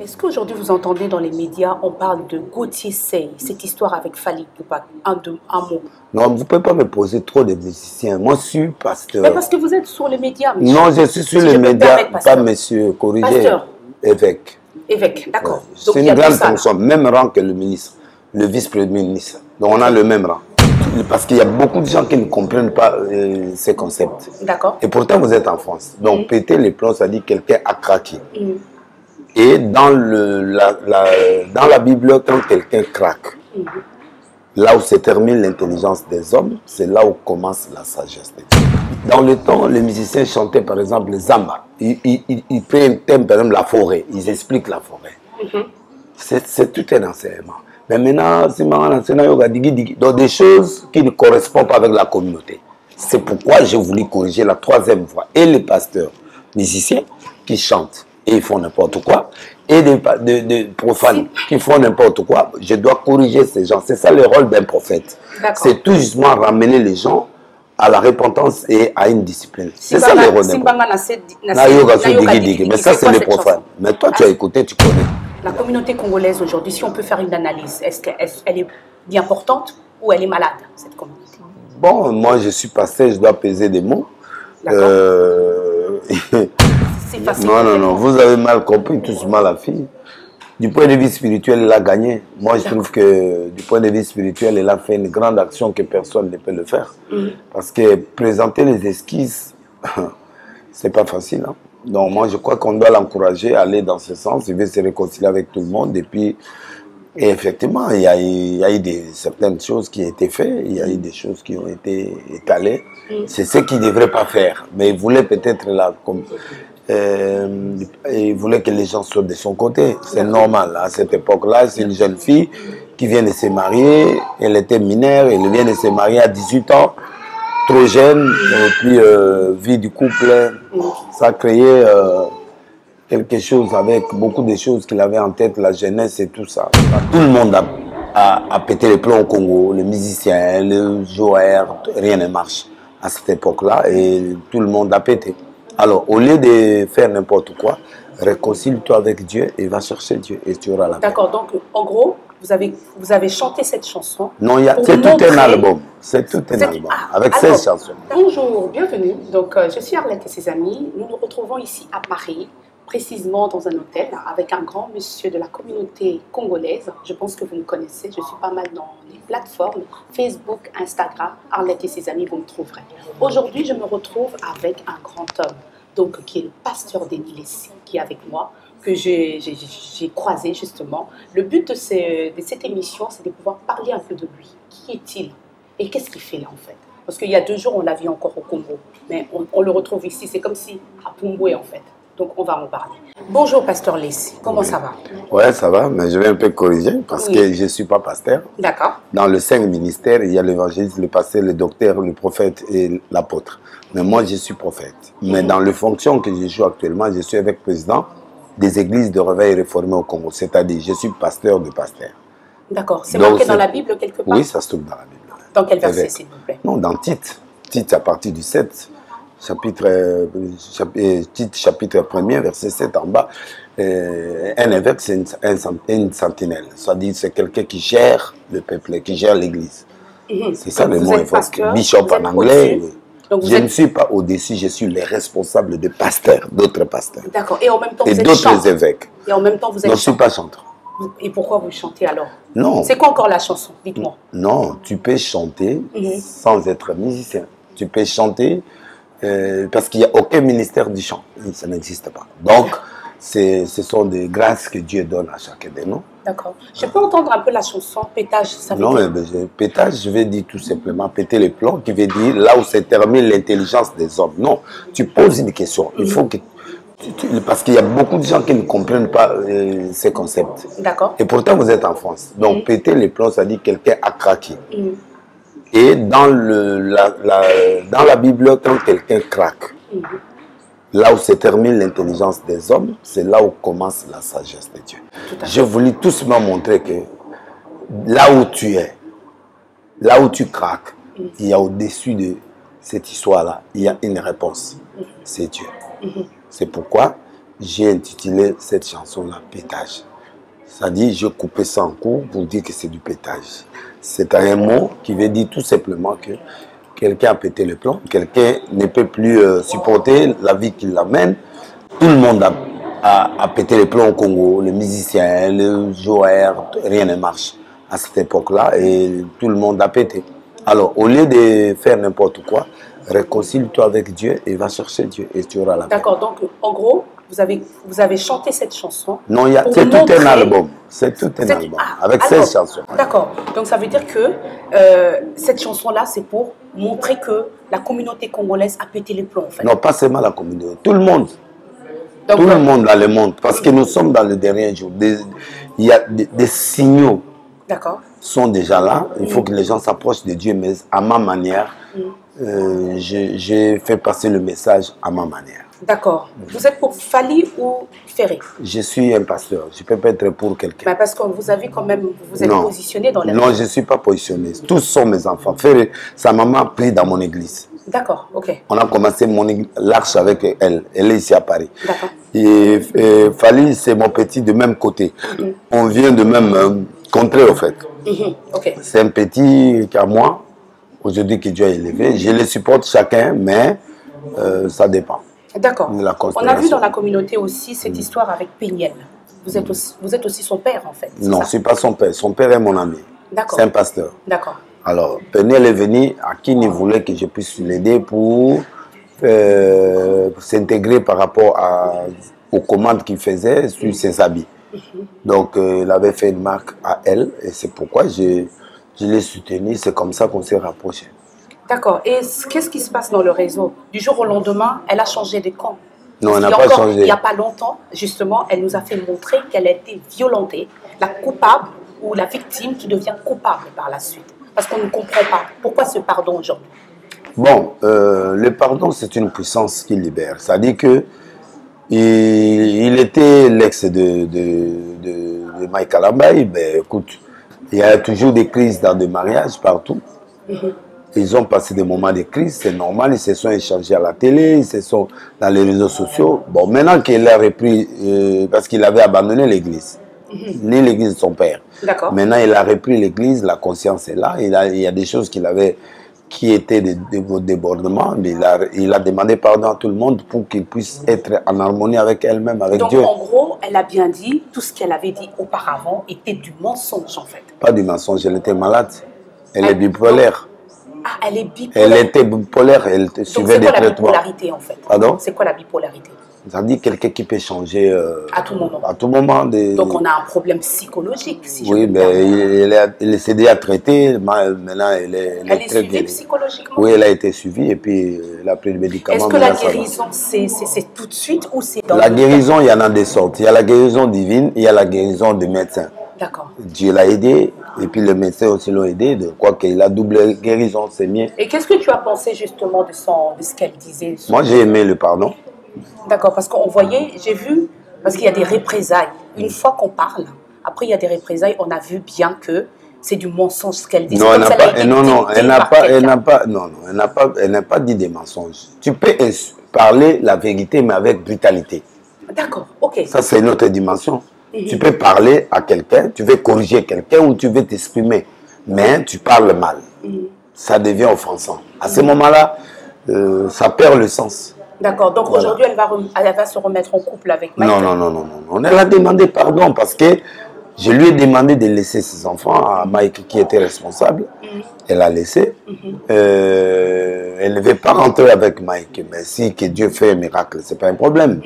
Est-ce qu'aujourd'hui vous entendez dans les médias, on parle de Gauthier Seye, cette histoire avec Fally Ipupa, un mot? Non, vous ne pouvez pas me poser trop de musiciens. Moi, je suis pasteur. Mais parce que vous êtes sur les médias, monsieur. Non, je suis sur les médias, pas monsieur, corrigé. Pasteur. Évêque. Évêque, d'accord. C'est une grande fonction, même rang que le ministre, le vice-premier ministre. Donc on a le même rang. Parce qu'il y a beaucoup de gens qui ne comprennent pas ces concepts. D'accord. Et pourtant, vous êtes en France. Donc péter les plombs, ça dit que quelqu'un a craqué. Et dans la Bible, quand quelqu'un craque, là où se termine l'intelligence des hommes, c'est là où commence la sagesse de Dieu. Dans le temps, les musiciens chantaient par exemple les zamba. Ils prennent un thème, par exemple la forêt. Ils expliquent la forêt. C'est tout un enseignement. Mais maintenant, c'est donc des choses qui ne correspondent pas avec la communauté. C'est pourquoi j'ai voulu corriger la troisième voix. Et les pasteurs musiciens qui chantent et ils font n'importe quoi, et des profanes qui font n'importe quoi, je dois corriger ces gens. C'est ça le rôle d'un prophète. C'est tout justement ramener les gens à la repentance et à une discipline. C'est ça le rôle d'un prophète. Mais ça, c'est les profanes. Mais toi, tu as écouté, tu connais. La communauté congolaise aujourd'hui, si on peut faire une analyse, est-ce qu'elle est bien portante ou elle est malade, cette communauté? Bon, moi, je suis pasteur, je dois peser des mots. Non, vous avez mal compris, tous mal à fille. Du point de vue spirituel, il a gagné. Moi, je trouve que du point de vue spirituel, il a fait une grande action que personne ne peut le faire. Parce que présenter les esquisses, c'est pas facile. Hein? Donc, moi, je crois qu'on doit l'encourager à aller dans ce sens. Il veut se réconcilier avec tout le monde. Et effectivement, il y a eu certaines choses qui ont été faites. Il y a eu des choses qui ont été étalées. C'est ce qu'il ne devrait pas faire. Mais il voulait peut-être il voulait que les gens soient de son côté. C'est normal. À cette époque-là, c'est une jeune fille qui vient de se marier. Elle était mineure. Elle vient de se marier à 18 ans. Trop jeune. Et puis, vie du couple, ça a créé quelque chose avec beaucoup de choses qu'il avait en tête, la jeunesse et tout ça. Tout le monde a pété les plombs au Congo. Les musiciens, les joueurs, rien ne marche à cette époque-là. Et tout le monde a pété. Alors, au lieu de faire n'importe quoi, réconcilie-toi avec Dieu et va chercher Dieu et tu auras la paix. D'accord, donc en gros, vous avez chanté cette chanson. Non, c'est tout un album. C'est tout un album avec 16 chansons. Bonjour, bienvenue. Donc, je suis Arlette et ses amis. Nous nous retrouvons ici à Paris, précisément dans un hôtel, avec un grand monsieur de la communauté congolaise. Je pense que vous me connaissez. Je suis pas mal dans les plateformes Facebook, Instagram. Arlette et ses amis, vous me trouverez. Aujourd'hui, je me retrouve avec un grand homme, donc qui est le pasteur Denis Lessy, qui est avec moi, que j'ai croisé justement. Le but de cette émission, c'est de pouvoir parler un peu de lui. Qui est-il et qu'est-ce qu'il fait là en fait? Parce qu'il y a 2 jours, on l'a vu encore au Congo, mais on le retrouve ici. C'est comme si à Pumbwe en fait. Donc on va en parler. Bonjour pasteur Lessy, comment ça va? Ouais, ça va, mais je vais un peu corriger parce que je ne suis pas pasteur. D'accord. Dans le 5 ministères, il y a l'évangéliste, le pasteur, le docteur, le prophète et l'apôtre. Mais moi, je suis prophète. Mais dans les fonctions que je joue actuellement, je suis avec le président des églises de réveil réformées au Congo. C'est-à-dire, je suis pasteur de pasteurs. D'accord. C'est marqué dans la Bible quelque part? Oui, ça se trouve dans la Bible. Dans quel verset, s'il vous plaît? Non, dans Tite. Tite, à partir du 7. Chapitre 1er, verset 7 en bas. Un évêque, c'est une sentinelle. C'est-à-dire, c'est quelqu'un qui gère le peuple, qui gère l'église. C'est ça le mot évêque. Bishop en anglais. Donc je ne suis pas au-dessus, je suis le responsable de pasteurs, d'autres pasteurs. D'accord. Et en même temps, vous êtes chanteur. Et d'autres évêques. Et en même temps, vous êtes chanteur. Je ne suis pas chanteur. Et pourquoi vous chantez alors? Non. C'est quoi encore la chanson? Dites-moi. Non, tu peux chanter sans être musicien. Tu peux chanter parce qu'il n'y a aucun ministère du chant. Ça n'existe pas. Donc, ce sont des grâces que Dieu donne à chacun de nous. D'accord. Je peux entendre un peu la chanson Pétage, ça veut dire... Non, mais pétage, je vais dire tout simplement péter les plombs, qui veut dire là où se termine l'intelligence des hommes. Non, tu poses une question. Il faut que... Parce qu'il y a beaucoup de gens qui ne comprennent pas ces concepts. D'accord. Et pourtant, vous êtes en France. Donc, péter les plombs, ça dit que quelqu'un a craqué. Et dans la Bible, quand quelqu'un craque, là où se termine l'intelligence des hommes, c'est là où commence la sagesse de Dieu. Je voulais tout simplement montrer que là où tu es, là où tu craques, il y a au-dessus de cette histoire-là, il y a une réponse. C'est Dieu. C'est pourquoi j'ai intitulé cette chanson-là « Pétage ». Ça dit, je coupais ça en cours pour dire que c'est du pétage. C'est un mot qui veut dire tout simplement que quelqu'un a pété le plomb, quelqu'un ne peut plus supporter la vie qu'il l'amène. Tout le monde a pété le plomb au Congo, les musiciens, les joueurs, rien ne marche à cette époque-là et tout le monde a pété. Alors, au lieu de faire n'importe quoi, réconcilie-toi avec Dieu et va chercher Dieu et tu auras la paix. D'accord, donc en gros, vous avez chanté cette chanson. Non, c'est tout un album. C'est tout un album. Avec 16 chansons. D'accord. Donc ça veut dire que cette chanson-là, c'est pour montrer que la communauté congolaise a pété les plombs, en fait. Non, pas seulement la communauté. Tout le monde. Donc, tout le monde dans le monde. Parce que nous sommes dans le dernier jour. Il y a des signaux sont déjà là. Il faut que les gens s'approchent de Dieu, mais à ma manière, j'ai fait passer le message à ma manière. D'accord. Vous êtes pour Fally ou Ferré? Je suis un pasteur. Je ne peux pas être pour quelqu'un. Parce que vous avez quand même, vous êtes positionné dans la... Non, je ne suis pas positionné. Tous sont mes enfants. Ferré, sa maman a pris dans mon église. D'accord, ok. On a commencé l'arche avec elle. Elle est ici à Paris. D'accord. Et Fally, c'est mon petit de même côté. On vient de même contrée, en fait. Okay. C'est un petit qu'à moi, aujourd'hui que Dieu a élevé. Je les supporte chacun, mais ça dépend. D'accord. On a vu dans la communauté aussi cette histoire avec Péniel. Vous êtes aussi son père, en fait. Non, je ne suis pas son père. Son père est mon ami. D'accord. C'est un pasteur. D'accord. Alors, Péniel est venu à qui il voulait que je puisse l'aider pour s'intégrer par rapport aux commandes qu'il faisait sur ses habits. Donc, il avait fait une marque à elle et c'est pourquoi je l'ai soutenu. C'est comme ça qu'on s'est rapprochés. D'accord. Et qu'est-ce qui se passe dans le réseau? Du jour au lendemain, elle a changé de camp. Non, elle n'a pas changé. Il n'y a pas longtemps, justement, elle nous a fait montrer qu'elle a été violentée, la coupable ou la victime qui devient coupable par la suite. Parce qu'on ne comprend pas. Pourquoi ce pardon aujourd'hui? Bon, le pardon, c'est une puissance qui libère. Ça dit que il était l'ex de Mike Alambay. Ben, écoute, il y a toujours des crises dans des mariages partout. Ils ont passé des moments de crise, c'est normal, ils se sont échangés à la télé, ils se sont dans les réseaux sociaux. Bon, maintenant qu'il a repris, parce qu'il avait abandonné l'église, ni l'église de son père. Maintenant, il a repris l'église, la conscience est là, il y a des choses qui étaient des débordements, mais il a demandé pardon à tout le monde pour qu'il puisse être en harmonie avec elle-même, avec Dieu. Donc, en gros, elle a bien dit, tout ce qu'elle avait dit auparavant était du mensonge, en fait. Pas du mensonge, elle était malade, elle est bipolaire. Ah, elle est bipolaire. Elle était bipolaire, elle suivait des traitements. C'est quoi la bipolarité en fait? Pardon? C'est quoi la bipolarité? Ça dit quelqu'un qui peut changer à tout moment. À tout moment. Donc on a un problème psychologique, si oui, je mais elle s'est déjà traitée, maintenant elle est très suivie psychologiquement? Oui, elle a été suivie et puis elle a pris le médicament. Est-ce que la guérison, c'est tout de suite ou c'est dans la guérison, il y en a des sortes. Il y a la guérison divine, il y a la guérison du médecin. D'accord. Dieu l'a aidé et puis le médecin aussi l'a aidé. De quoi qu'il a double guérison, c'est mieux. Et qu'est-ce que tu as pensé justement de ce qu'elle disait? Moi, j'ai aimé le pardon. D'accord, parce qu'on voyait, j'ai vu, parce qu'il y a des représailles. Une fois qu'on parle, après il y a des représailles, on a vu bien que c'est du mensonge ce qu'elle dit. Non, elle n'a pas dit des mensonges. Tu peux parler la vérité, mais avec brutalité. D'accord, ok. Ça, c'est une autre dimension. Tu peux parler à quelqu'un, tu veux corriger quelqu'un ou tu veux t'exprimer, mais tu parles mal. Ça devient offensant. À ce moment-là, ça perd le sens. D'accord, donc aujourd'hui, elle va se remettre en couple avec Mike? Non. Elle a demandé pardon parce que je lui ai demandé de laisser ses enfants à Mike qui était responsable. Elle a laissé. Elle ne veut pas rentrer avec Mike. Mais si que Dieu fait un miracle, ce n'est pas un problème.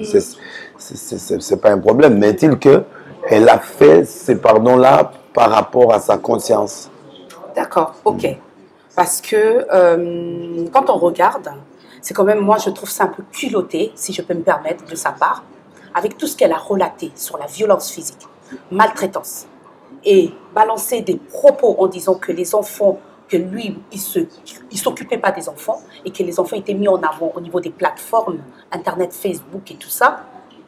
C'est pas un problème. Mais est-il qu'elle a fait ce pardon-là par rapport à sa conscience? D'accord, ok. Parce que quand on regarde, c'est quand même, moi je trouve ça un peu culotté, si je peux me permettre, de sa part, avec tout ce qu'elle a relaté sur la violence physique, maltraitance, et balancer des propos en disant que les enfants, que lui, il s'occupait pas des enfants, et que les enfants étaient mis en avant au niveau des plateformes, Internet, Facebook et tout ça.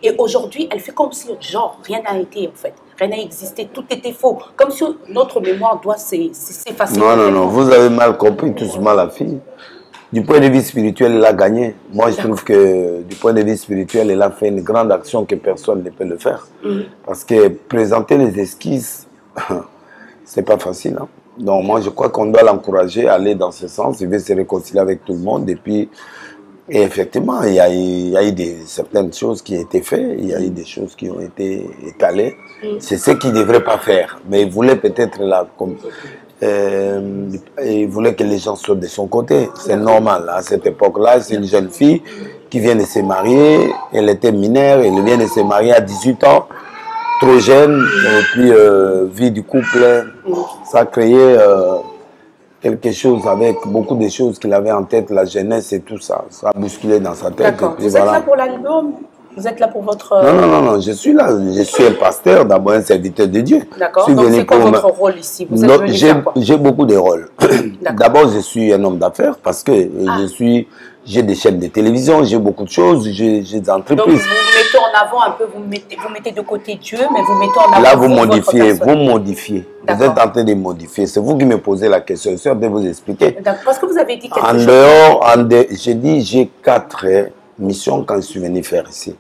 Et aujourd'hui, elle fait comme si, genre, rien n'a été en fait. Rien n'a existé, tout était faux. Comme si notre mémoire doit s'effacer. Non, vous avez mal compris, tous mal la fille. Du point de vue spirituel, il a gagné. Moi, je trouve que du point de vue spirituel, il a fait une grande action que personne ne peut le faire. Parce que présenter les esquisses, c'est pas facile. Hein. Donc moi, je crois qu'on doit l'encourager à aller dans ce sens. Il veut se réconcilier avec tout le monde. Et effectivement, il y a eu certaines choses qui ont été faites. Il y a eu des choses qui ont été étalées. C'est ce qu'il ne devrait pas faire. Mais il voulait peut-être il voulait que les gens soient de son côté. C'est normal. À cette époque-là, c'est une jeune fille qui vient de se marier. Elle était mineure. Elle vient de se marier à 18 ans. Trop jeune. Et puis, vie du couple, ça a créé quelque chose avec beaucoup de choses qu'il avait en tête, la jeunesse et tout ça. Ça a bousculé dans sa tête. D'accord. Vous êtes là pour l'album? Vous êtes là pour votre... Non, je suis là. Je suis un pasteur, d'abord un serviteur de Dieu. D'accord. Donc c'est quoi votre rôle ici? J'ai beaucoup de rôles. D'abord, je suis un homme d'affaires parce que j'ai des chaînes de télévision, j'ai beaucoup de choses, j'ai des entreprises. Donc vous mettez en avant un peu, vous mettez de côté Dieu, mais vous mettez en avant... Là, vous modifiez. Vous êtes en train de modifier. C'est vous qui me posez la question. Je vais vous expliquer. Parce que vous avez dit quelque chose. J'ai dit, j'ai 4 missions quand je suis venu faire ici.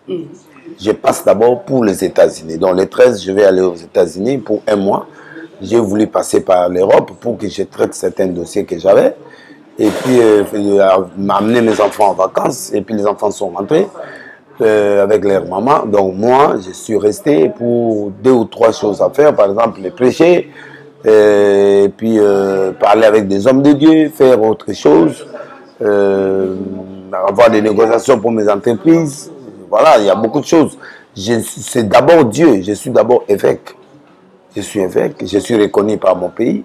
Je passe d'abord pour les États-Unis. Donc, le 13, je vais aller aux États-Unis pour 1 mois. J'ai voulu passer par l'Europe pour que je traite certains dossiers que j'avais. Et puis, m'amener mes enfants en vacances. Et puis, les enfants sont rentrés avec leur maman. Donc, moi, je suis resté pour 2 ou 3 choses à faire. Par exemple, les prêcher. Et puis, parler avec des hommes de Dieu. Faire autre chose. Avoir des négociations pour mes entreprises. Voilà, il y a beaucoup de choses. C'est d'abord Dieu. Je suis d'abord évêque. Je suis évêque. Je suis reconnu par mon pays.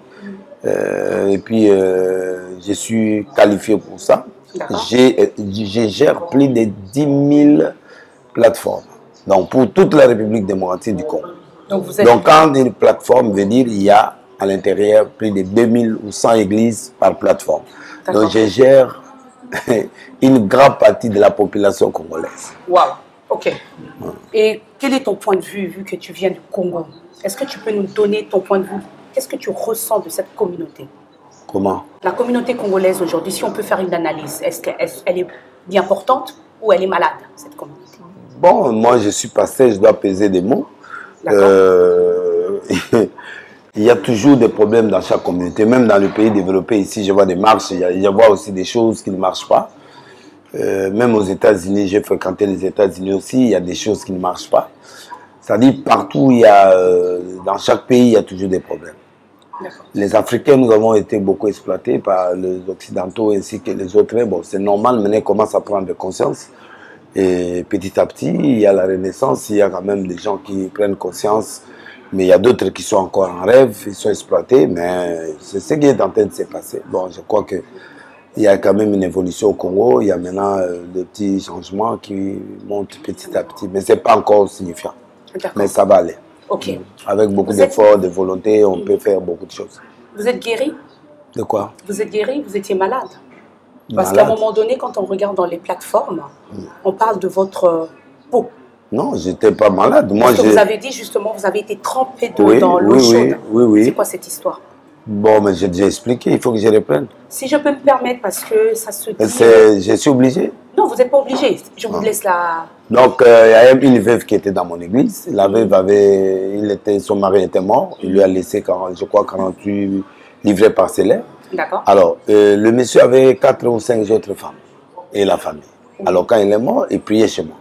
Et puis, je suis qualifié pour ça. Je gère plus de 10 000 plateformes. Donc, pour toute la République démocratique du Congo. Donc, quand une plateforme veut dire, il y a à l'intérieur plus de 2100 églises par plateforme. Donc, je gère une grande partie de la population congolaise. Waouh, ok. Et quel est ton point de vue, vu que tu viens du Congo? Est-ce que tu peux nous donner ton point de vue? Qu'est-ce que tu ressens de cette communauté? Comment? La communauté congolaise aujourd'hui, si on peut faire une analyse, est-ce qu'elle est bien portante ou elle est malade, cette communauté? Bon, moi je suis pasteur, je dois peser des mots. Il y a toujours des problèmes dans chaque communauté, même dans le pays développé. Ici, je vois des marches, je vois aussi des choses qui ne marchent pas. Même aux États-Unis, j'ai fréquenté les États-Unis aussi, il y a des choses qui ne marchent pas. C'est-à-dire, partout, dans chaque pays, il y a toujours des problèmes. Les Africains, nous avons été beaucoup exploités par les Occidentaux ainsi que les autres. Bon, c'est normal, maintenant, ils commencent à prendre conscience. Et petit à petit, il y a la renaissance, il y a quand même des gens qui prennent conscience. Mais il y a d'autres qui sont encore en rêve, ils sont exploités, mais c'est ce qui est en train de se passer. Bon, je crois qu'il y a quand même une évolution au Congo, il y a maintenant des petits changements qui montent petit à petit, mais ce n'est pas encore signifiant. Mais ça va aller. Okay. Avec beaucoup d'efforts, de volonté, on peut faire beaucoup de choses. Vous êtes guéri? De quoi? Vous êtes guéri, vous étiez malade? Parce qu'à un moment donné, quand on regarde dans les plateformes, on parle de votre peau. Non, je n'étais pas malade. Moi, vous avez dit justement, vous avez été trempé dans l'eau chaude. Oui. C'est quoi cette histoire? Bon, mais j'ai déjà expliqué, il faut que je reprenne. Si je peux me permettre, parce que ça se dit... Je suis obligé? Non, vous n'êtes pas obligé. Je vous laisse la... Donc, il y a une veuve qui était dans mon église. La veuve son mari était mort. Il lui a laissé, je crois, 48 livrets parcellaires. D'accord. Alors, le monsieur avait 4 ou 5 autres femmes et la famille. Alors, quand il est mort, il priait chez moi.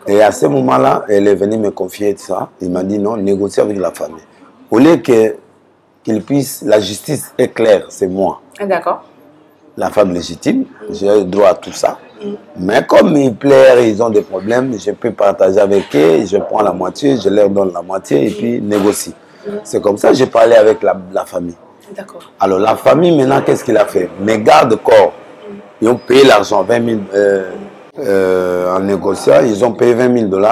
Et à ce moment-là, elle est venue me confier ça. Il m'a dit non, négocier avec la famille. Au lieu qu'il puisse, la justice est claire, c'est moi. D'accord. La femme légitime, j'ai le droit à tout ça. Mais comme ils pleurent, ils ont des problèmes, je peux partager avec eux, je prends la moitié, je leur donne la moitié et puis négocie. C'est comme ça que j'ai parlé avec la famille. D'accord. Alors la famille, maintenant, qu'est-ce qu'il a fait? Mes gardes-corps, ils ont payé l'argent, 20 000 en négociant, ils ont payé 20 000 $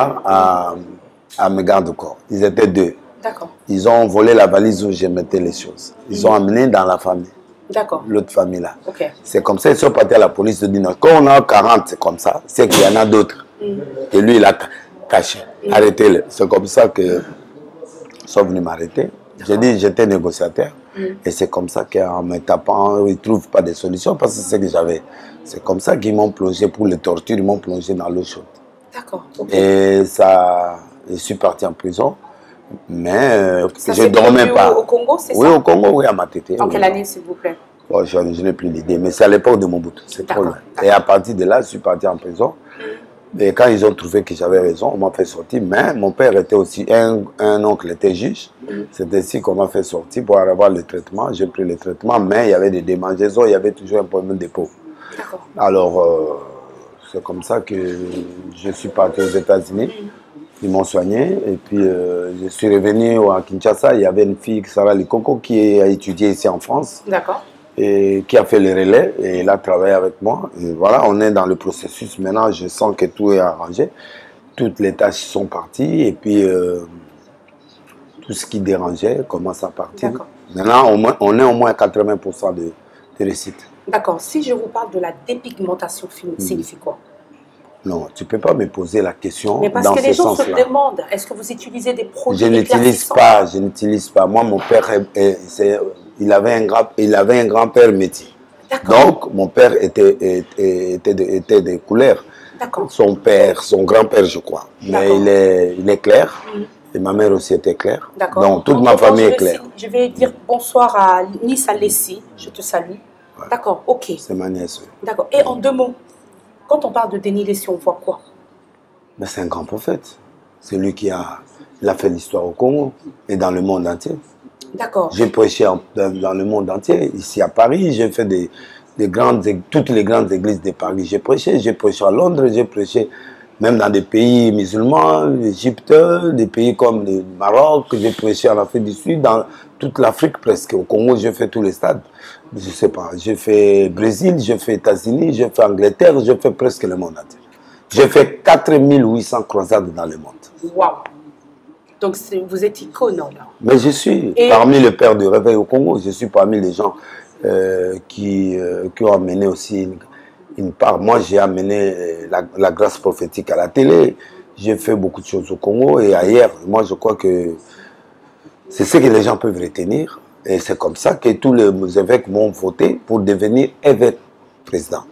à mes gardes-corps. Ils étaient 2. D'accord. Ils ont volé la valise où je mettais les choses. Ils ont amené dans la famille. D'accord. L'autre famille là. Okay. C'est comme ça, ils sont partis à la police de dire non. Quand on a 40, c'est comme ça. C'est qu'il y en a d'autres. Et lui, il a caché. Arrêtez-le. C'est comme ça qu'ils sont venus m'arrêter. J'ai dit, j'étais négociateur. Et c'est comme ça qu'en me tapant, ils ne trouvent pas de solution parce que c'est ce que j'avais. C'est comme ça qu'ils m'ont plongé pour les tortures, ils m'ont plongé dans l'eau chaude. D'accord. Et ça, je suis parti en prison. Mais ça je ne dormais pas. Au Congo, c'est ça? Oui, au Congo, oui, à Matete. En quelle année, s'il vous plaît? Oh, je n'ai plus l'idée, mais c'est à l'époque de Mobutu, c'est trop loin. Et à partir de là, je suis parti en prison. Et quand ils ont trouvé que j'avais raison, on m'a fait sortir. Mais mon père était aussi, un oncle était juge. C'est ainsi qu'on m'a fait sortir pour avoir le traitement. J'ai pris le traitement, mais il y avait des démangeaisons, il y avait toujours un problème de peau. Alors, c'est comme ça que je suis parti aux États-Unis. Ils m'ont soigné et puis je suis revenu à Kinshasa. Il y avait une fille, Sarah Likoko, qui a étudié ici en France. D'accord. Et qui a fait le relais et elle a travaillé avec moi. Et voilà, on est dans le processus. Maintenant, je sens que tout est arrangé. Toutes les tâches sont parties et puis tout ce qui dérangeait commence à partir. Maintenant, on est au moins à 80% de réussite. D'accord. Si je vous parle de la dépigmentation, signifie quoi? Non, tu ne peux pas me poser la question. Mais parce que les gens se demandent, est-ce que vous utilisez des produits éclaircissants? Je n'utilise pas. Moi, mon père, il avait un grand-père métis. Donc, mon père était de couleur. Son père, son grand-père, je crois. Mais il est clair. Et ma mère aussi était claire. Donc, toute ma famille est claire. Je vais dire bonsoir à Nissa Lessi. Je te salue. Ouais. D'accord, ok. C'est ma nièce. D'accord. Et en 2 mots, quand on parle de Denis Lessi, on voit quoi? Ben, c'est un grand prophète. C'est lui qui a fait l'histoire au Congo et dans le monde entier. D'accord. J'ai prêché dans le monde entier. Ici à Paris, j'ai fait toutes les grandes églises de Paris. J'ai prêché à Londres, j'ai prêché même dans des pays musulmans, l'Égypte, des pays comme le Maroc, j'ai prêché en Afrique du Sud, dans toute l'Afrique presque. Au Congo, j'ai fait tous les stades. Je ne sais pas, j'ai fait Brésil, j'ai fait États-Unis, j'ai fait Angleterre, j'ai fait presque le monde entier. J'ai fait 4800 croisades dans le monde. Waouh! Donc vous êtes icône là. Mais je suis parmi les pères du réveil au Congo, je suis parmi les gens qui ont amené aussi une part. Moi, j'ai amené la grâce prophétique à la télé. J'ai fait beaucoup de choses au Congo et ailleurs. Moi, je crois que c'est ce que les gens peuvent retenir. Et c'est comme ça que tous les évêques m'ont voté pour devenir évêque président.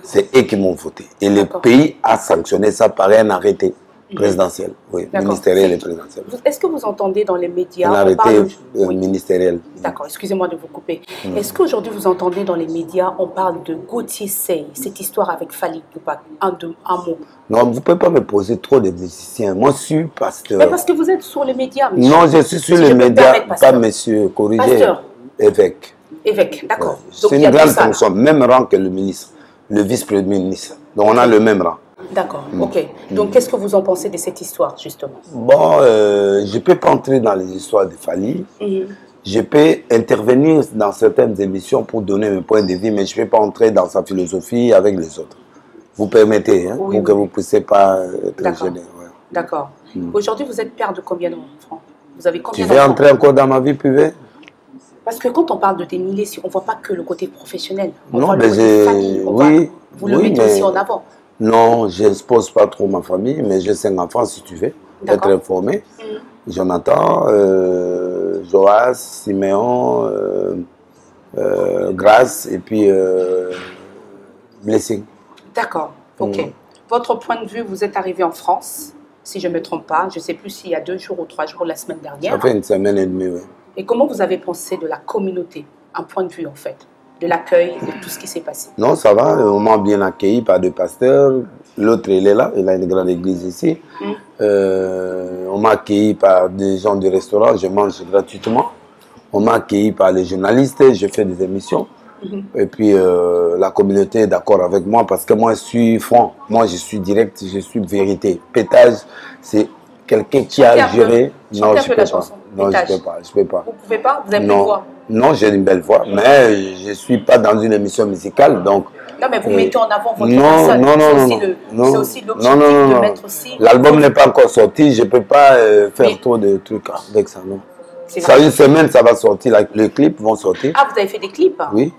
C'est eux qui m'ont voté. Et le pays a sanctionné ça par un arrêté présidentiel, oui, ministériel et présidentiel. Est-ce que vous entendez dans les médias... Un arrêté ministériel. D'accord, excusez-moi de vous couper. Est-ce qu'aujourd'hui vous entendez dans les médias, on parle de Gauthier Seye, cette histoire avec Fally Ipupa, un mot? Non, vous ne pouvez pas me poser trop de musiciens. Moi, je suis pasteur. Mais parce que vous êtes sur les médias, monsieur. Non, je suis sur les médias, pas monsieur, corrigé. Évêque. Évêque, d'accord. C'est une grande fonction, même rang que le ministre, le vice-premier ministre. Donc on a le même rang. D'accord, ok. Donc, qu'est-ce que vous en pensez de cette histoire, justement? Bon, je ne peux pas entrer dans les histoires de Fally. Je peux intervenir dans certaines émissions pour donner un point de vue, mais je ne peux pas entrer dans sa philosophie avec les autres. Vous permettez, hein, pour que vous ne puissiez pas être gêné. D'accord. Aujourd'hui, vous êtes père de combien d'enfants? Vous avez combien d'enfants? Tu veux entrer encore dans ma vie privée? Parce que quand on parle de Denis Lessi, on ne voit pas que le côté professionnel. On non, voit mais le côté famille. Vous le mettez aussi en avant. Non, je n'expose pas trop ma famille, mais j'ai 5 enfants si tu veux être informé. Jonathan, Joas, Siméon, Grace et puis Blessing. D'accord, ok. Votre point de vue, vous êtes arrivé en France, si je ne me trompe pas. Je ne sais plus s'il y a 2 jours ou 3 jours la semaine dernière. Ça fait une semaine et demie, oui. Et comment vous avez pensé de la communauté, un point de vue en fait, de l'accueil, de tout ce qui s'est passé? Non, ça va, on m'a bien accueilli par 2 pasteurs. L'autre, il est là, il a une grande église ici. On m'a accueilli par des gens du restaurant, je mange gratuitement. On m'a accueilli par les journalistes, je fais des émissions. Et puis la communauté est d'accord avec moi parce que moi je suis franc, moi je suis direct, je suis vérité. Pétage, c'est quelqu'un qui a géré. Non, je ne peux pas. Non, je peux pas. Vous ne pouvez pas? Vous avez une belle voix? Non, j'ai une belle voix, mais je ne suis pas dans une émission musicale, donc... Non, mais vous mettez en avant votre personne. Non. C'est aussi l'objectif de mettre aussi... L'album n'est pas encore sorti, je ne peux pas faire trop de trucs avec ça, non. Ça, une semaine, ça va sortir, les clips vont sortir. Ah, vous avez fait des clips? Oui.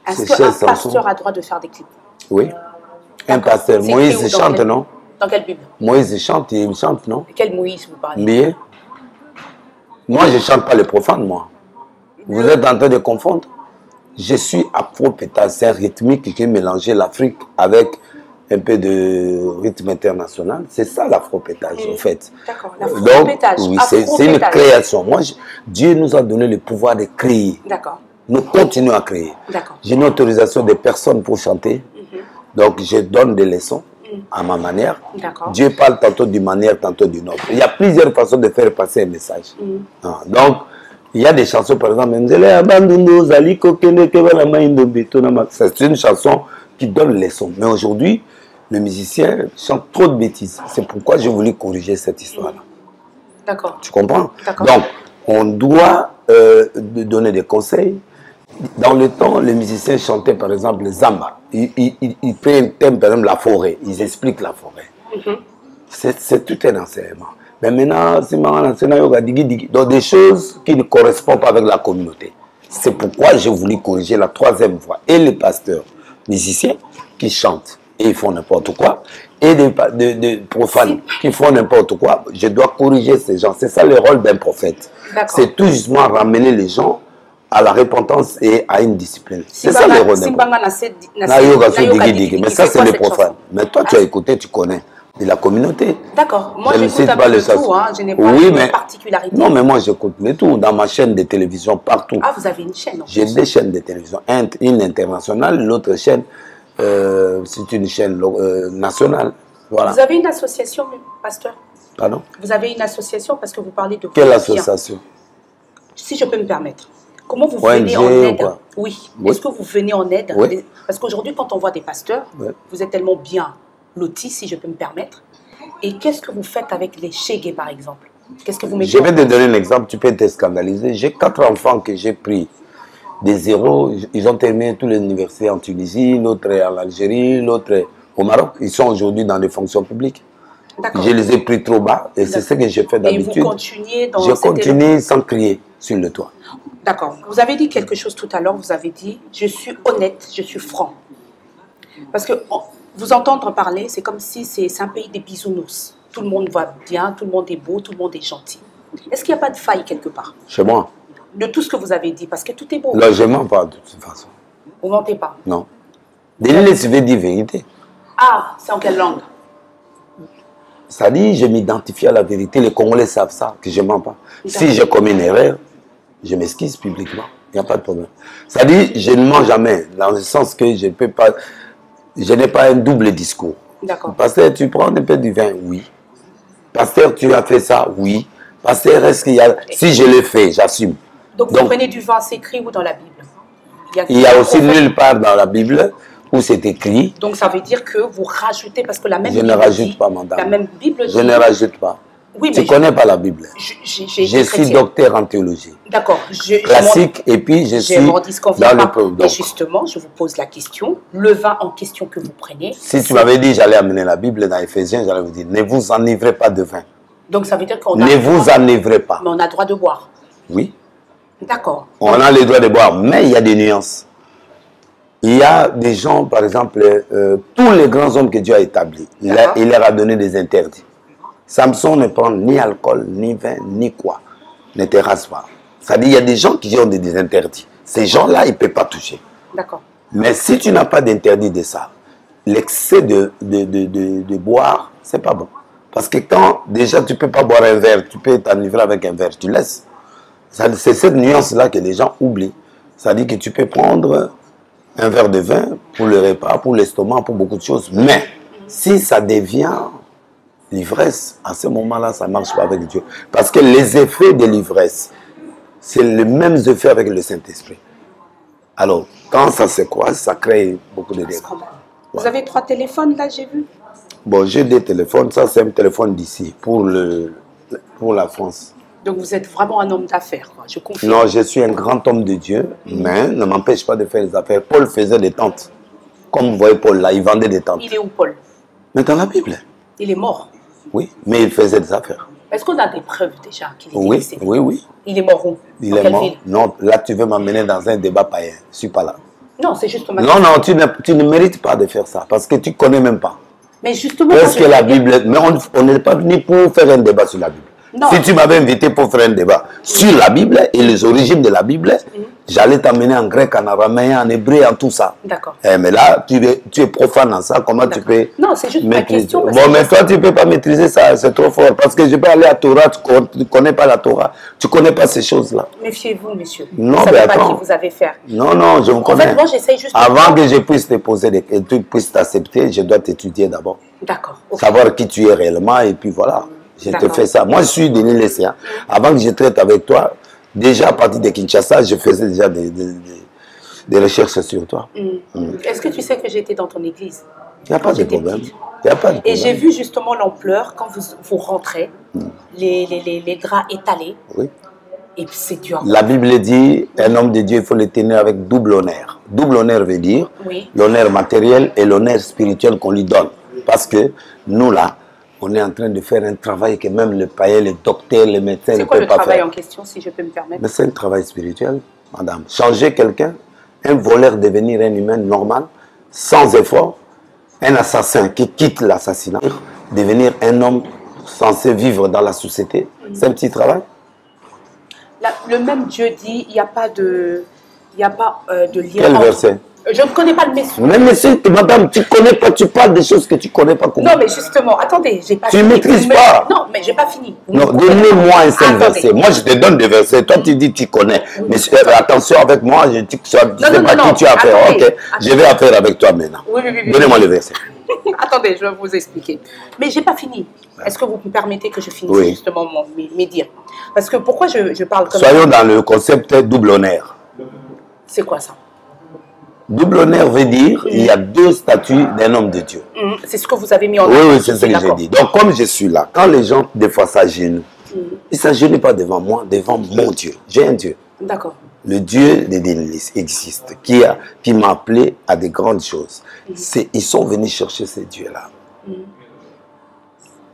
Est-ce qu'un pasteur a le droit de faire des clips? Oui. Un pasteur. Moïse, il chante, non? Dans quelle Bible? Moïse, il chante, non? Quel Moïse vous parlez? Bien. Moi, je ne chante pas les profanes, moi. Vous êtes en train de confondre. Je suis afro-pétage, c'est un rythmique qui a mélangé l'Afrique avec un peu de rythme international. C'est ça l'afro-pétage, en fait. D'accord, l'afro-pétage. Donc, oui, c'est une création. Moi, Dieu nous a donné le pouvoir de créer. D'accord. Nous continuons à créer. D'accord. J'ai une autorisation des personnes pour chanter. Donc, je donne des leçons à ma manière. Dieu parle tantôt d'une manière, tantôt d'une autre. Il y a plusieurs façons de faire passer un message. Donc, il y a des chansons, par exemple, c'est une chanson qui donne leçon. Mais aujourd'hui, le musicien chante trop de bêtises. C'est pourquoi j'ai voulu corriger cette histoire-là. D'accord. Tu comprends? Donc, on doit donner des conseils. Dans le temps, les musiciens chantaient, par exemple, les zamba. Ils prennent un thème, par exemple, la forêt. Ils expliquent la forêt. C'est tout un enseignement. Mais maintenant, c'est donc des choses qui ne correspondent pas avec la communauté. C'est pourquoi j'ai voulu corriger la troisième voix. Et les pasteurs musiciens qui chantent et ils font n'importe quoi, et des profanes qui font n'importe quoi, je dois corriger ces gens. C'est ça le rôle d'un prophète. C'est tout justement ramener les gens à la repentance et à une discipline. C'est ça le rôle d'un prophète. Mais ça, c'est les profanes. Mais toi, tu as écouté, tu connais. De la communauté. D'accord. Moi, j'écoute un peu de tout. Hein. Je n'ai pas de particularité. Non, mais moi, j'écoute de tout. Dans ma chaîne de télévision, partout. Ah, vous avez une chaîne? J'ai des chaînes de télévision. Une internationale, l'autre chaîne, c'est une chaîne nationale. Voilà. Vous avez une association, pasteur? Pardon? Vous avez une association parce que vous parlez de... Quelle association? Si je peux me permettre. Comment vous venez en aide? Oui. Est-ce que vous venez en aide? Parce qu'aujourd'hui, quand on voit des pasteurs, vous êtes tellement bien lotis, si je peux me permettre. Et qu'est-ce que vous faites avec les chégués, par exemple? Qu'est-ce que vous mettez? Je vais te donner un exemple, tu peux te scandaliser. J'ai 4 enfants que j'ai pris des zéros. Ils ont terminé toutes les universités en Tunisie, l'autre en Algérie, l'autre au Maroc. Ils sont aujourd'hui dans des fonctions publiques. Je les ai pris trop bas et c'est ce que j'ai fait d'habitude. Et vous continuez dans Je continue sans crier sur le toit. D'accord. Vous avez dit quelque chose tout à l'heure, vous avez dit « je suis honnête, je suis franc ». Parce que... vous entendre parler, c'est comme si c'est un pays des bisounours. Tout le monde va bien, tout le monde est beau, tout le monde est gentil. Est-ce qu'il n'y a pas de faille quelque part? Chez moi? De tout ce que vous avez dit, parce que tout est beau. Non, je ne mens pas de toute façon. Vous ne mentez pas? Non. Délile, je vais dire vérité. Ah, c'est en quelle langue? Ça dit, je m'identifie à la vérité. Les Congolais savent ça, que je ne mens pas. Si j'ai commis une erreur, je m'excuse publiquement. Il n'y a pas de problème. Ça dit, je ne mens jamais, dans le sens que je ne peux pas... Je n'ai pas un double discours. D'accord. Pasteur, tu prends un peu du vin? Oui. Pasteur, tu as fait ça? Oui. Pasteur, est-ce qu'il y a... Si je l'ai fait, j'assume. Donc, vous prenez du vin, c'est écrit où dans la Bible? Il y a aussi nulle part dans la Bible où c'est écrit. Donc, ça veut dire que vous rajoutez, parce que la même Bible... Je ne rajoute pas, madame. La même Bible dit... Je ne rajoute pas. Oui, tu ne connais pas la Bible. Je suis docteur en théologie. D'accord. Classique, et puis je suis dans le peuple. Et justement, je vous pose la question. Le vin en question que vous prenez... Si tu m'avais dit j'allais amener la Bible dans Éphésiens, j'allais vous dire, ne vous enivrez pas de vin. Donc ça veut dire qu'on a... Ne vous enivrez pas. Mais on a le droit de boire. Oui. D'accord. On a le droit de boire, mais il y a des nuances. Il y a des gens, par exemple, tous les grands hommes que Dieu a établis, il leur a donné des interdits. Samson ne prend ni alcool, ni vin, ni quoi. Ne terrasse pas. Ça dit, il y a des gens qui ont des interdits. Ces gens-là, ils ne peuvent pas toucher. D'accord. Mais si tu n'as pas d'interdit de ça, l'excès de boire, c'est pas bon. Parce que quand déjà tu ne peux pas boire un verre, tu peux t'enivrer avec un verre, tu laisses. C'est cette nuance-là que les gens oublient. Ça dit que tu peux prendre un verre de vin pour le repas, pour l'estomac, pour beaucoup de choses. Mais si ça devient l'ivresse, à ce moment-là, ça ne marche pas avec Dieu. Parce que les effets de l'ivresse, c'est les mêmes effets avec le Saint-Esprit. Alors, quand ça se croise, ça crée beaucoup de dégâts. Vous avez 3 téléphones là, j'ai vu? Bon, j'ai des téléphones. Ça, c'est un téléphone d'ici, pour la France. Donc, vous êtes vraiment un homme d'affaires, je confirme. Non, je suis un grand homme de Dieu, mais ne m'empêche pas de faire des affaires. Paul faisait des tentes. Comme vous voyez Paul là, il vendait des tentes. Il est où, Paul? Mais dans la Bible. Il est mort. Oui, mais il faisait des affaires. Est-ce qu'on a des preuves déjà qu'il est décédé? Oui, oui. Il est mort où? Il est mort. Non, là tu veux m'amener dans un débat païen. Je ne suis pas là. Non, c'est justement... Non, tu ne mérites pas de faire ça parce que tu ne connais même pas. Mais justement... Parce que la Bible... Mais on n'est pas venu pour faire un débat sur la Bible. Non. Si tu m'avais invité pour faire un débat sur la Bible et les origines de la Bible, j'allais t'amener en grec, en araméen, en hébreu, en tout ça. D'accord. Mais là, tu es profane en ça. Comment tu peux Non, c'est juste ma question. Bon, mais toi, tu ne peux pas maîtriser ça. C'est trop fort. Parce que je peux aller à Torah, tu ne connais pas la Torah. Tu ne connais pas ces choses-là. Méfiez-vous, monsieur. Non, vous ne mais savez pas attends. qui vous avez fait. Non, non, je vous connais. En fait, moi, j'essaye juste... Avant que je puisse te poser des questions, tu puisses t'accepter, je dois t'étudier d'abord. D'accord. Okay. Savoir qui tu es réellement et puis voilà. Je te fais ça. Moi, je suis Denis Lessia. Avant que je traite avec toi, déjà à partir de Kinshasa, je faisais déjà des recherches sur toi. Est-ce que tu sais que j'étais dans ton église? Il n'y a pas de problème. Il y a pas de problème. Et j'ai vu justement l'ampleur quand vous rentrez, les draps étalés. Oui. Et c'est dur. La Bible dit, un homme de Dieu, il faut le tenir avec double honneur. Double honneur veut dire l'honneur matériel et l'honneur spirituel qu'on lui donne. Parce que nous, là, on est en train de faire un travail que même les païens, les docteurs, les médecins ne peuvent pas faire. C'est quoi le travail en question, si je peux me permettre? Mais c'est un travail spirituel, madame. Changer quelqu'un, un voleur devenir un humain normal, sans effort, un assassin qui quitte l'assassinat, devenir un homme censé vivre dans la société, c'est un petit travail. Le même Dieu dit, il n'y a pas de lien. Quel verset? Je ne connais pas le message. Mais si, madame, tu ne connais pas, tu parles des choses que tu ne connais pas. Comment? Non, mais justement, attendez, j'ai pas fini. Tu ne maîtrises pas. Non, mais j'ai pas fini. Non, donne-moi un seul verset. Moi, je te donne des versets. Toi, tu dis que tu connais. Mais attention avec moi, je dis que tu ne sais pas qui tu as affaire. Ok, je vais affaire avec toi maintenant. Oui. Donnez-moi le verset. Attendez, je vais vous expliquer. Mais j'ai pas fini. Est-ce que vous me permettez que je finisse justement mes dires? Parce que pourquoi je parle comme ça? Soyons dans le concept double honneur. C'est quoi ça? Double honneur veut dire il y a deux statuts d'un homme de Dieu. C'est ce que vous avez mis en avant. Oui, c'est ce que j'ai dit. Donc, comme je suis là, quand les gens, des fois, s'agenouillent, ils ne s'agenouillent pas devant moi, devant mon Dieu. J'ai un Dieu. D'accord. Le Dieu de Denis existe, qui m'a appelé à de grandes choses. Ils sont venus chercher ces dieux-là.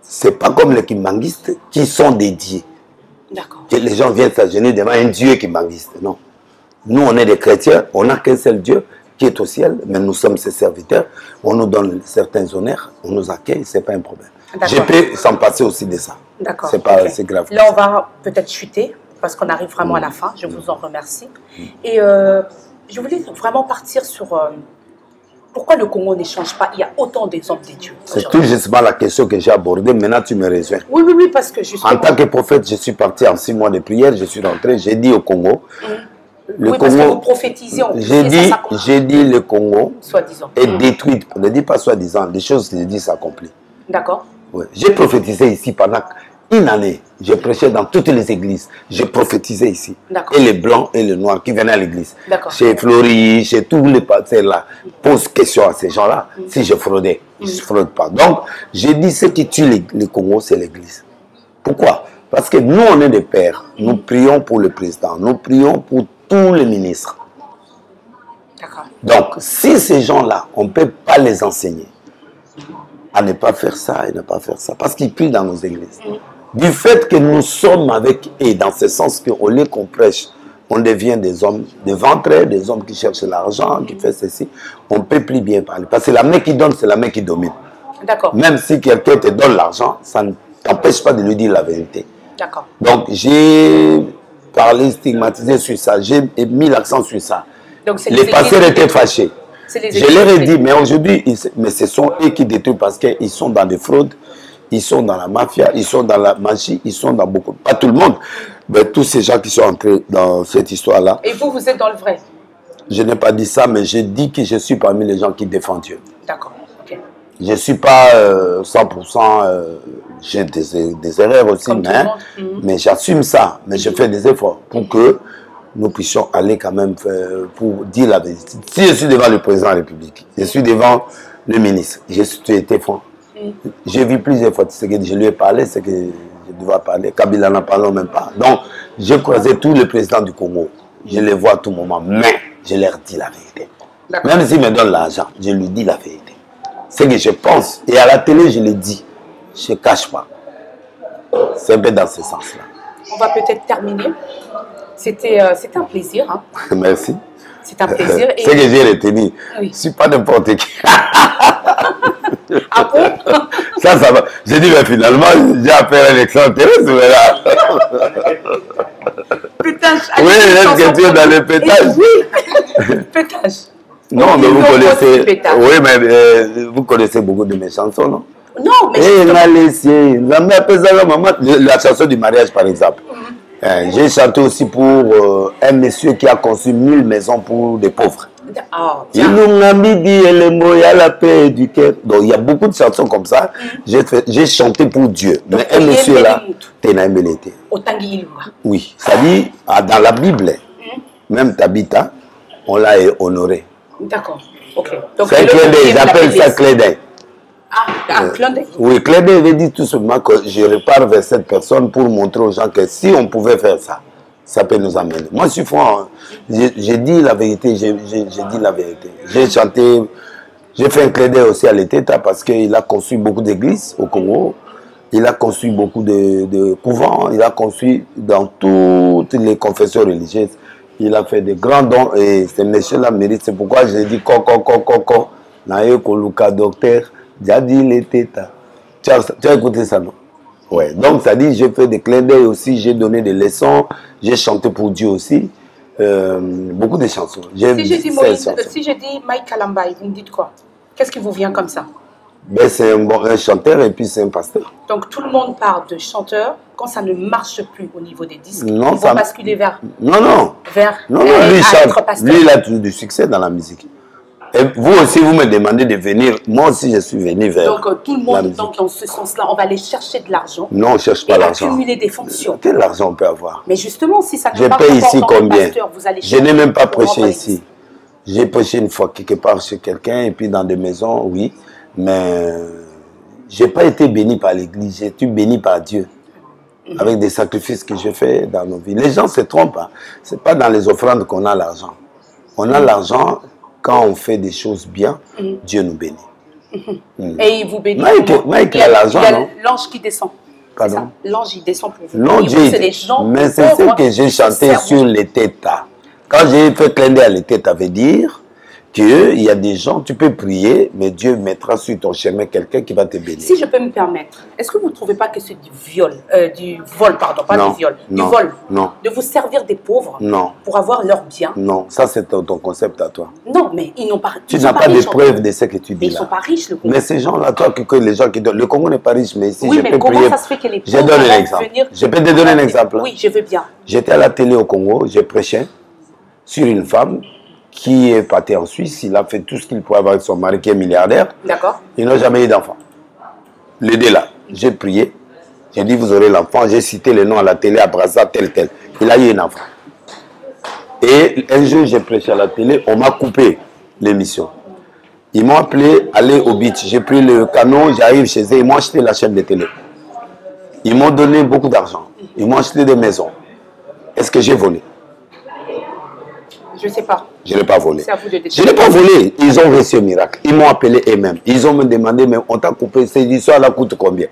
Ce n'est pas comme les kimbanguistes qui sont dédiés. D'accord. Que les gens viennent s'agenouiller devant un Dieu kimbanguiste. Non. Nous, on est des chrétiens, on n'a qu'un seul Dieu qui est au ciel, mais nous sommes ses serviteurs. On nous donne certains honneurs, on nous accueille, ce n'est pas un problème. Je peux s'en passer aussi de ça. D'accord. C'est pas assez grave. Là, on va peut-être chuter, parce qu'on arrive vraiment à la fin. Je vous en remercie. Et je voulais vraiment partir sur pourquoi le Congo ne change pas. Il y a autant d'exemples de Dieu. C'est tout justement la question que j'ai abordée. Maintenant, tu me rejoins. Oui, parce que justement... En tant que prophète, je suis parti en 6 mois de prière, je suis rentré, j'ai dit au Congo... Le Congo, parce que vous prophétisez. J'ai dit le Congo est détruit. Ne dis pas soi-disant, les choses que je dis s'accomplissent. D'accord. Ouais. J'ai prophétisé ici pendant une année. J'ai prêché dans toutes les églises. J'ai prophétisé ici. Et les blancs et les noirs qui venaient à l'église. Chez Flory, chez tous les pasteurs là, pose question à ces gens-là. Si je fraudais, je ne fraude pas. Donc, j'ai dit ce qui tue le Congo, c'est l'église. Pourquoi? Parce que nous, on est des pères. Nous prions pour le président. Nous prions pour tous les ministres. Donc, si ces gens-là, on ne peut pas les enseigner à ne pas faire ça et ne pas faire ça, parce qu'ils prient dans nos églises. Du fait que nous sommes avec eux, dans ce sens qu'au lieu qu'on prêche, on devient des hommes de ventre, des hommes qui cherchent l'argent, qui font ceci, on ne peut plus bien parler. Parce que la main qui donne, c'est la main qui domine. Même si quelqu'un te donne l'argent, ça ne t'empêche pas de lui dire la vérité. Donc, j'ai parlé, stigmatisé sur ça, j'ai mis l'accent sur ça. Donc, les pasteurs étaient fâchés. Je leur ai dit, mais aujourd'hui, ce sont eux qui détruisent parce qu'ils sont dans des fraudes, ils sont dans la mafia, ils sont dans la magie, ils sont dans beaucoup. Pas tout le monde, mais tous ces gens qui sont entrés dans cette histoire-là. Et vous, vous êtes dans le vrai? Je n'ai pas dit ça, mais j'ai dit que je suis parmi les gens qui défendent Dieu. D'accord. Je ne suis pas 100%, j'ai des erreurs aussi, mais j'assume ça. Mais je fais des efforts pour que nous puissions aller quand même pour dire la vérité. Si je suis devant le président de la République, je suis devant le ministre, j'ai été franc. J'ai vu plusieurs fois ce que je lui ai parlé, ce que je devais parler. Kabila n'en parle même pas. Donc, j'ai croisé tous les présidents du Congo. Je les vois à tout moment, mais je leur dis la vérité. Même s'ils me donnent l'argent, je lui dis la vérité. C'est que je pense, et à la télé, je le dis. Je ne cache pas. C'est un peu dans ce sens-là. On va peut-être terminer. C'était un plaisir. Hein. Merci. C'est un plaisir. C'est que j'ai retenu. Oui. Je ne suis pas n'importe qui. Ah bon? Ça va. J'ai dit, mais finalement, j'ai affaire à un extraterrestre, mais là. Pétage. Oui, est-ce que tu es dans le pétage? Oui. Pétage. Non, mais vous connaissez. Oui, mais vous connaissez beaucoup de mes chansons, non? Non, mais. La chanson du mariage, par exemple. J'ai chanté aussi pour un monsieur qui a construit 1000 maisons pour des pauvres. Il la paix du cœur. Donc il y a beaucoup de chansons comme ça. J'ai chanté pour Dieu. Mais un monsieur là, oui, ça dit dans la Bible, même Tabitha, on l'a honoré. D'accord. Ok. C'est un clin d'œil, j'appelle ça clin d'œil. Ah, un clin d'œil. Oui, clin d'œil veut dire tout simplement que je repars vers cette personne pour montrer aux gens que si on pouvait faire ça, ça peut nous amener. Moi, je suis franc. J'ai dit la vérité. J'ai dit la vérité. J'ai chanté. J'ai fait un clin d'œil aussi à l'État parce qu'il a construit beaucoup d'églises au Congo. Il a construit beaucoup de couvents. Il a construit dans toutes les confessions religieuses. Il a fait des grands dons et ce monsieur-là mérite. C'est pourquoi j'ai dit Coco. Naye Koluka docteur. J'ai dit l'État. Tu as écouté ça, non? Ouais. Donc, ça dit, j'ai fait des clins d'œil aussi, j'ai donné des leçons, j'ai chanté pour Dieu aussi. Beaucoup de chansons. Si je dis Mike Kalambaï, vous me dites quoi? Qu'est-ce qui vous vient comme ça? Ben, c'est un chanteur et puis c'est un pasteur. Donc, tout le monde parle de chanteur. Quand ça ne marche plus au niveau des disques, non, ils vont basculer vers... Non. Lui, il a toujours du succès dans la musique. Et vous aussi, vous me demandez de venir. Moi aussi, je suis venu vers. Donc, tout le monde, donc, dans ce sens-là, on va aller chercher de l'argent. Non, on ne cherche pas l'argent. Accumuler des fonctions. Quel argent on peut avoir? Mais justement, si ça ne paye ici combien? Je n'ai même pas prêché ici. J'ai prêché une fois quelque part chez quelqu'un et puis dans des maisons, oui. Mais je n'ai pas été béni par l'église. J'ai été béni par Dieu. Avec des sacrifices que j'ai faits dans nos vies. Les gens se trompent. Hein. Ce n'est pas dans les offrandes qu'on a l'argent. On a l'argent. Quand on fait des choses bien, Dieu nous bénit. Et il vous bénit. Mike a l'argent, non? Il y a l'ange qui descend. Pardon? L'ange, il descend pour vous. Non, mais c'est ce que j'ai chanté sur l'État. Quand j'ai fait clin d'œil à l'État, ça veut dire qu'il y a des gens, tu peux prier, mais Dieu mettra sur ton chemin quelqu'un qui va te bénir. Si je peux me permettre, est-ce que vous ne trouvez pas que c'est du vol, pardon, pas du viol, du vol? Non. De vous servir des pauvres pour avoir leurs biens? Non, ça c'est ton concept à toi. Non, mais ils n'ont pas... Tu n'as pas de preuve de ce que tu dis là. Ils ne sont pas riches, le Congo. Mais ces gens-là, toi, que les gens qui donnent... Le Congo n'est pas riche, mais ici, oui, je mais peux comment prier... ça se fait que les pauvres... Je donne un exemple. Je peux te donner un exemple. Oui, je veux bien. J'étais à la télé au Congo, j'ai prêché sur une femme qui est parti en Suisse, il a fait tout ce qu'il pouvait avec son mari qui est milliardaire. D'accord. Il n'a jamais eu d'enfant. L'aider là. J'ai prié. J'ai dit, vous aurez l'enfant. J'ai cité le nom à la télé, à Brazza, tel. Il a eu un enfant. Et un jour, j'ai prêché à la télé, on m'a coupé l'émission. Ils m'ont appelé, aller au beach. J'ai pris le canot, j'arrive chez eux, ils m'ont acheté la chaîne de télé. Ils m'ont donné beaucoup d'argent. Ils m'ont acheté des maisons. Est-ce que j'ai volé? Je ne sais pas. Je n'ai pas volé. C'est à vous de décider. Je n'ai pas volé. Ils ont reçu un miracle. Ils m'ont appelé eux-mêmes. Ils ont me demandé, mais on t'a coupé, cette histoire-là coûte combien?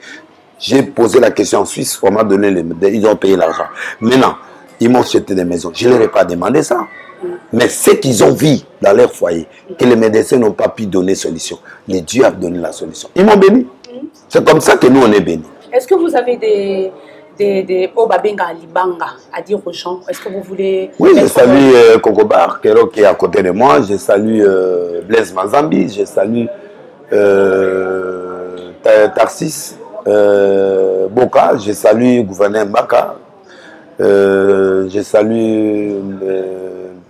J'ai posé la question en Suisse, on m'a donné les... Ils ont payé l'argent. Maintenant, ils m'ont acheté des maisons. Je ne leur ai pas demandé ça. Mais ce qu'ils ont vu dans leur foyer, que les médecins n'ont pas pu donner solution, les dieux ont donné la solution. Ils m'ont béni. C'est comme ça que nous, on est bénis. Est-ce que vous avez des Obabenga Libanga à dire aux gens? Est-ce que vous voulez... Oui, je salue Kokobar, qui est à côté de moi. Je salue Blaise Mazambi. Je salue Tarsis Boka. Je salue gouverneur Mbaka. Je salue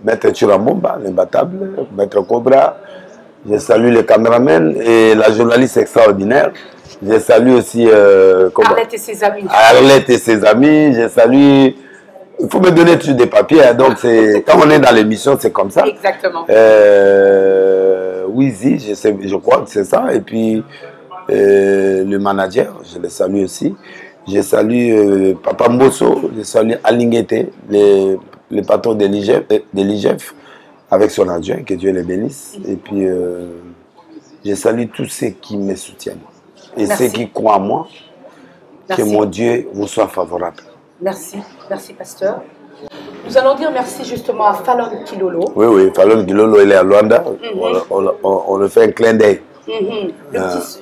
Maître Churambomba, l'imbattable, Maître Cobra. Je salue le caméraman et la journaliste extraordinaire. Je salue aussi Arlette et ses amis. Arlette et ses amis. Je salue... Il faut me donner toujours des papiers. Hein, donc, quand on est dans l'émission, c'est comme ça. Exactement. Wizy, je crois que c'est ça. Et puis, le manager, je le salue aussi. Je salue Papa Mbosso. Je salue Alingete, le patron de l'IGF, avec son adjoint, que Dieu les bénisse. Et puis, je salue tous ceux qui me soutiennent. Et ceux qui croient en moi, que mon Dieu vous soit favorable. Merci, merci pasteur. Nous allons dire merci justement à Fallon Kilolo. Oui, Fallon Kilolo, il est à Luanda. On le fait un clin d'œil.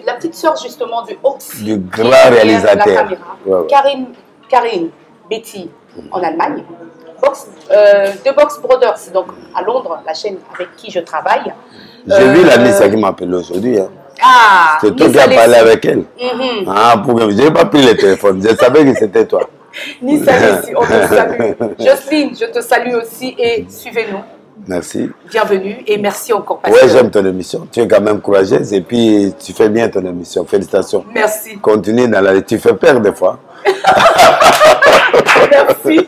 La petite sœur justement du Oxy, du grand réalisateur. Karine Betty en Allemagne. De Box Brothers, donc à Londres, la chaîne avec qui je travaille. J'ai vu la Nissa qui m'a appelé aujourd'hui. Hein. Ah, c'est toi qui as parlé avec elle. Je n'ai pas pris le téléphone, je savais que c'était toi. Nissa, on te salue. Jocelyne, je te salue aussi et suivez-nous. Merci. Bienvenue et merci encore. Oui, j'aime ton émission. Tu es quand même courageuse et puis tu fais bien ton émission. Félicitations. Merci. Continue dans la... Tu fais peur des fois. Merci.